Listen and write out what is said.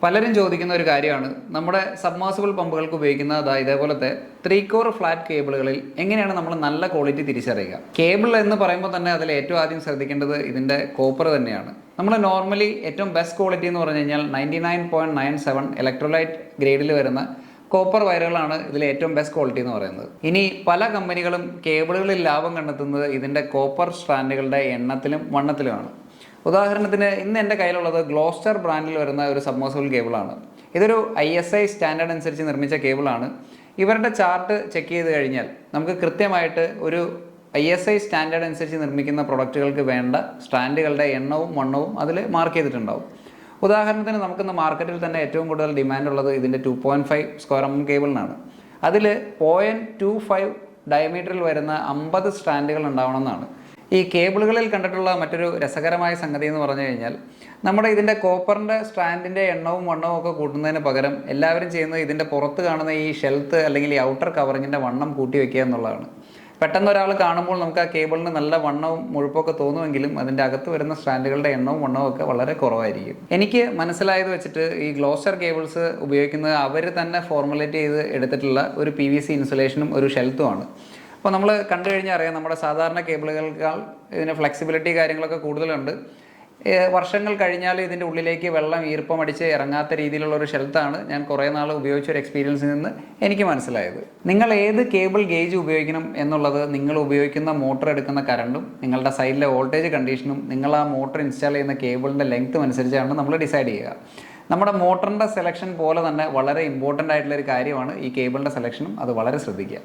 പലരും ചോദിക്കുന്ന ഒരു കാര്യമാണ് നമ്മുടെ സബ്മേഴ്സിബിൾ പമ്പുകൾക്ക് ഉപയോഗിക്കുന്ന ഇതേപോലത്തെ 3 കോർ ഫ്ലാറ്റ് കേബിളുകളിൽ എങ്ങനെയാണ് നമ്മൾ നല്ല ക്വാളിറ്റി തിരിച്ചറിയുക. കേബിൾ എന്ന് പറയുമ്പോൾ തന്നെ അതിൽ ഏറ്റവും ആദ്യം ശ്രദ്ധിക്കേണ്ടത് ഇതിൻ്റെ കോപ്പർ തന്നെയാണ്. നമ്മൾ നോർമലി ഏറ്റവും ബെസ്റ്റ് ക്വാളിറ്റി എന്ന് പറഞ്ഞു കഴിഞ്ഞാൽ 99.97 ഇലക്ട്രോലൈറ്റ് ഗ്രേഡിൽ വരുന്ന കോപ്പർ വയറുകളാണ് ഇതിൽ ഏറ്റവും ബെസ്റ്റ് ക്വാളിറ്റി എന്ന് പറയുന്നത്. ഇനി പല കമ്പനികളും കേബിളുകളിൽ ലാഭം കണ്ടെത്തുന്നത് ഇതിൻ്റെ കോപ്പർ സ്ട്രാൻഡുകളുടെ എണ്ണത്തിലും വണ്ണത്തിലുമാണ്. ഉദാഹരണത്തിന് ഇന്ന് എൻ്റെ കയ്യിലുള്ളത് ഗ്ലോസ്റ്റർ ബ്രാൻഡിൽ വരുന്ന ഒരു സബ്മേഴ്സിബിൾ കേബിളാണ്. ഇതൊരു ISI സ്റ്റാൻഡേർഡ് അനുസരിച്ച് നിർമ്മിച്ച കേബിളാണ്. ഇവരുടെ ചാർട്ട് ചെക്ക് ചെയ്ത് കഴിഞ്ഞാൽ നമുക്ക് കൃത്യമായിട്ട് ഒരു ISI സ്റ്റാൻഡേർഡ് അനുസരിച്ച് നിർമ്മിക്കുന്ന പ്രൊഡക്റ്റുകൾക്ക് വേണ്ട സ്റ്റാൻഡുകളുടെ എണ്ണവും വണ്ണവും അതിൽ മാർക്ക് ചെയ്തിട്ടുണ്ടാവും. ഉദാഹരണത്തിന് നമുക്കിന്ന് മാർക്കറ്റിൽ തന്നെ ഏറ്റവും കൂടുതൽ ഡിമാൻഡ് ഉള്ളത് ഇതിൻ്റെ 2.5 സ്ക്വയർ mm കേബിളിനാണ്. അതിൽ 0.25 ഡയമീറ്ററിൽ വരുന്ന 50 സ്റ്റാൻഡുകൾ ഉണ്ടാവണമെന്നാണ്. ഈ കേബിളുകളിൽ കണ്ടിട്ടുള്ള മറ്റൊരു രസകരമായ സംഗതി എന്ന് പറഞ്ഞു കഴിഞ്ഞാൽ നമ്മുടെ ഇതിൻ്റെ കോപ്പറിൻ്റെ സ്ട്രാൻഡിൻ്റെ എണ്ണവും വണ്ണവും ഒക്കെ കൂട്ടുന്നതിന് പകരം എല്ലാവരും ചെയ്യുന്നത് ഇതിൻ്റെ പുറത്ത് കാണുന്ന ഈ ഷെൽത്ത് അല്ലെങ്കിൽ ഈ ഔട്ടർ കവറിങ്ങിൻ്റെ വണ്ണം കൂട്ടി വയ്ക്കുക എന്നുള്ളതാണ്. പെട്ടെന്ന് ഒരാൾ കാണുമ്പോൾ നമുക്ക് ആ കേബിളിന് നല്ല വണ്ണവും മുഴുപ്പൊക്കെ തോന്നുമെങ്കിലും അതിൻ്റെ അകത്ത് വരുന്ന സ്ട്രാൻഡുകളുടെ എണ്ണവും വണ്ണവും ഒക്കെ വളരെ കുറവായിരിക്കും. എനിക്ക് മനസ്സിലായത് വെച്ചിട്ട് ഈ ഗ്ലോസ്റ്റർ കേബിൾസ് ഉപയോഗിക്കുന്നത് അവർ തന്നെ ഫോർമുലേറ്റ് ചെയ്ത് എടുത്തിട്ടുള്ള ഒരു PVC ഇൻസുലേഷനും ഒരു ഷെൽത്തുമാണ്. അപ്പോൾ നമ്മൾ കണ്ടു കഴിഞ്ഞാൽ അറിയാം നമ്മുടെ സാധാരണ കേബിളുകൾക്കാൾ ഇതിന് ഫ്ലെക്സിബിലിറ്റി കാര്യങ്ങളൊക്കെ കൂടുതലുണ്ട്. വർഷങ്ങൾ കഴിഞ്ഞാൽ ഇതിൻ്റെ ഉള്ളിലേക്ക് വെള്ളം ഈർപ്പമടിച്ച് ഇറങ്ങാത്ത രീതിയിലുള്ള ഒരു ഷെൽത്താണ് ഞാൻ കുറേ നാൾ ഉപയോഗിച്ചൊരു എക്സ്പീരിയൻസിൽ നിന്ന് എനിക്ക് മനസ്സിലായത്. നിങ്ങൾ ഏത് കേബിൾ ഗേജ് ഉപയോഗിക്കണം എന്നുള്ളത് നിങ്ങൾ ഉപയോഗിക്കുന്ന മോട്ടർ എടുക്കുന്ന കറണ്ടും നിങ്ങളുടെ സൈഡിലെ വോൾട്ടേജ് കണ്ടീഷനും നിങ്ങൾ ആ മോട്ടർ ഇൻസ്റ്റാൾ ചെയ്യുന്ന കേബിളിൻ്റെ ലെങ്ത്തും അനുസരിച്ചാണ് നമ്മൾ ഡിസൈഡ് ചെയ്യുക. നമ്മുടെ മോട്ടറിൻ്റെ സെലക്ഷൻ പോലെ തന്നെ വളരെ ഇമ്പോർട്ടൻ്റ് ആയിട്ടുള്ളൊരു കാര്യമാണ് ഈ കേബിളിൻ്റെ സെലക്ഷനും. അത് വളരെ ശ്രദ്ധിക്കുക.